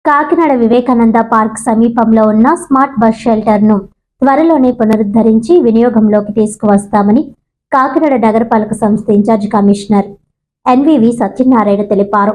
Kakinada Vivekananda park సమీపంలో ఉన్న smart bus షెల్టర్ను త్వరలోనే పునరుద్ధరించి వినియోగంలోకి తీసుకువస్తామని కాకినాడ నగరపాలక సంస్థ ఇన్ఛార్జ్ కమిషనర్ ఎన్వివి సత్యనారాయణ తెలిపారు.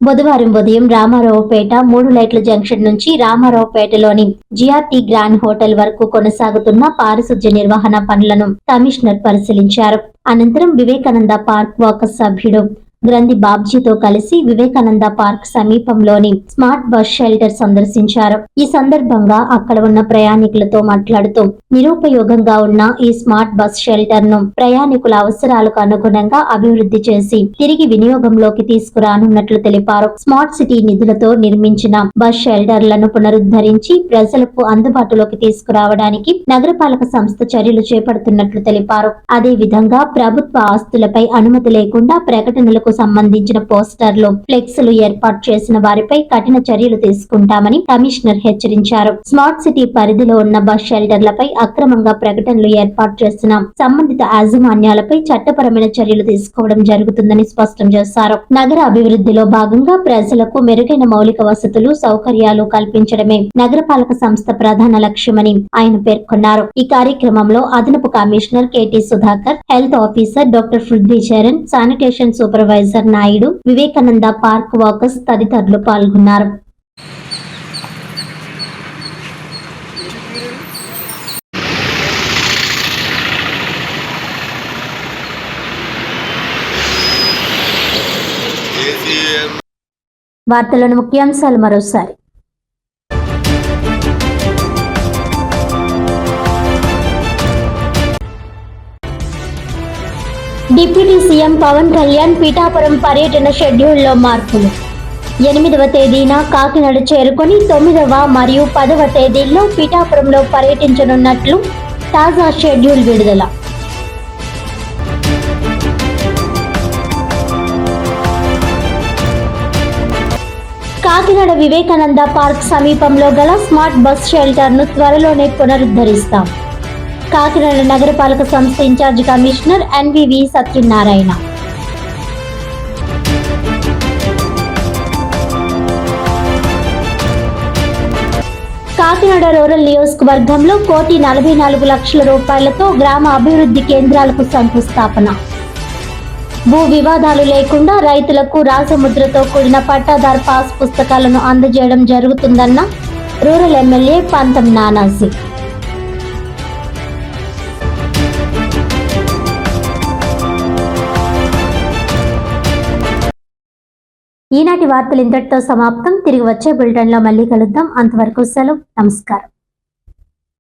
బుధవారం ఉదయం రామారావుపేట 3 లైట్ల జంక్షన్ నుంచి రామారావుపేటలోని జిఆర్టీ గ్రాండ్ హోటల్ వరకు కొనసాగుతున్న పారిశుధ్య నిర్వహణ పనులను కమిషనర్ పరిశీలించారు. అనంతరం వివేకానంద పార్క్ వాకర్స్ సభ్యుడు గ్రంథి బాబ్జీతో కలిసి వివేకానంద పార్క్ సమీపంలోని స్మార్ట్ బస్ షెల్టర్ సందర్శించారు. ఈ సందర్భంగా అక్కడ ఉన్న ప్రయాణికులతో మాట్లాడుతూ నిరుపయోగంగా ఉన్న ఈ స్మార్ట్ బస్ షెల్టర్ ను ప్రయాణికుల అవసరాలకు అనుగుణంగా అభివృద్ధి చేసి తిరిగి వినియోగంలోకి తీసుకురానున్నట్లు తెలిపారు. స్మార్ట్ సిటీ నిధులతో నిర్మించిన బస్ షెల్టర్లను పునరుద్ధరించి ప్రజలకు అందుబాటులోకి తీసుకురావడానికి నగరపాలక సంస్థ చర్యలు చేపడుతున్నట్లు తెలిపారు. అదే విధంగా ప్రభుత్వ ఆస్తులపై అనుమతి లేకుండా ప్రకటనలకు సంబంధించిన పోస్టర్లు, ఫ్లెక్స్లు ఏర్పాటు చేసిన వారిపై కఠిన చర్యలు తీసుకుంటామని కమిషనర్ హెచ్చరించారు. స్మార్ట్ సిటీ పరిధిలో ఉన్న బస్ షెల్టర్లపై అక్రమంగా ప్రకటనలు ఏర్పాటు చేసిన సంబంధిత యాజమాన్యాలపై చట్టపరమైన చర్యలు తీసుకోవడం జరుగుతుందని స్పష్టం చేశారు. నగర అభివృద్ధిలో భాగంగా ప్రజలకు మెరుగైన మౌలిక వసతులు, సౌకర్యాలు కల్పించడమే నగరపాలక సంస్థ ప్రధాన లక్ష్యమని ఆయన పేర్కొన్నారు. ఈ కార్యక్రమంలో అదనపు commissioner KT Sudhakar, health officer doctor Prithvi Charan, sanitation supervisor Naidu, Vivekananda park walkers తదితరులు పాల్గొన్నారు. వార్తలోని ముఖ్యాంశాలు మరోసారి. డిప్యూటీ సీఎం పవన్ కళ్యాణ్ పిఠాపురం పర్యటన షెడ్యూల్లో మార్పులు. 8వ తేదీన కాకినాడ చేరుకొని 9వ మరియు 10వ తేదీల్లో పిఠాపురంలో పర్యటించనున్నట్లు తాజా షెడ్యూల్ విడుదల. కాకినాడ వివేకానంద పార్క్ సమీపంలో గల స్మార్ట్ బస్ షెల్టర్ను త్వరలోనే పునరుద్ధరిస్తాం. కాకినాడ నగరపాలక సంస్థ incharge commissioner N V V Satyanarayana. Kakinada rural నియోజకవర్గంలో 1,44,00,000 రూపాయలతో గ్రామ అభివృద్ధి కేంద్రాలకు శంకుస్థాపన. భూ వివాదాలు లేకుండా రైతులకు రాజముద్రతో కూడిన పట్టాదార్ పాస్ పుస్తకాలను అందజేయడం జరుగుతుందన్న రూరల్ ఎమ్మెల్యే పంతం నానాజీ. ఈనాటి వార్తలు ఇంతటితో సమాప్తం. తిరిగి వచ్చే బులెటిన్లో మళ్ళీ కలుద్దాం. అంతవరకు సెలవు. నమస్కారం.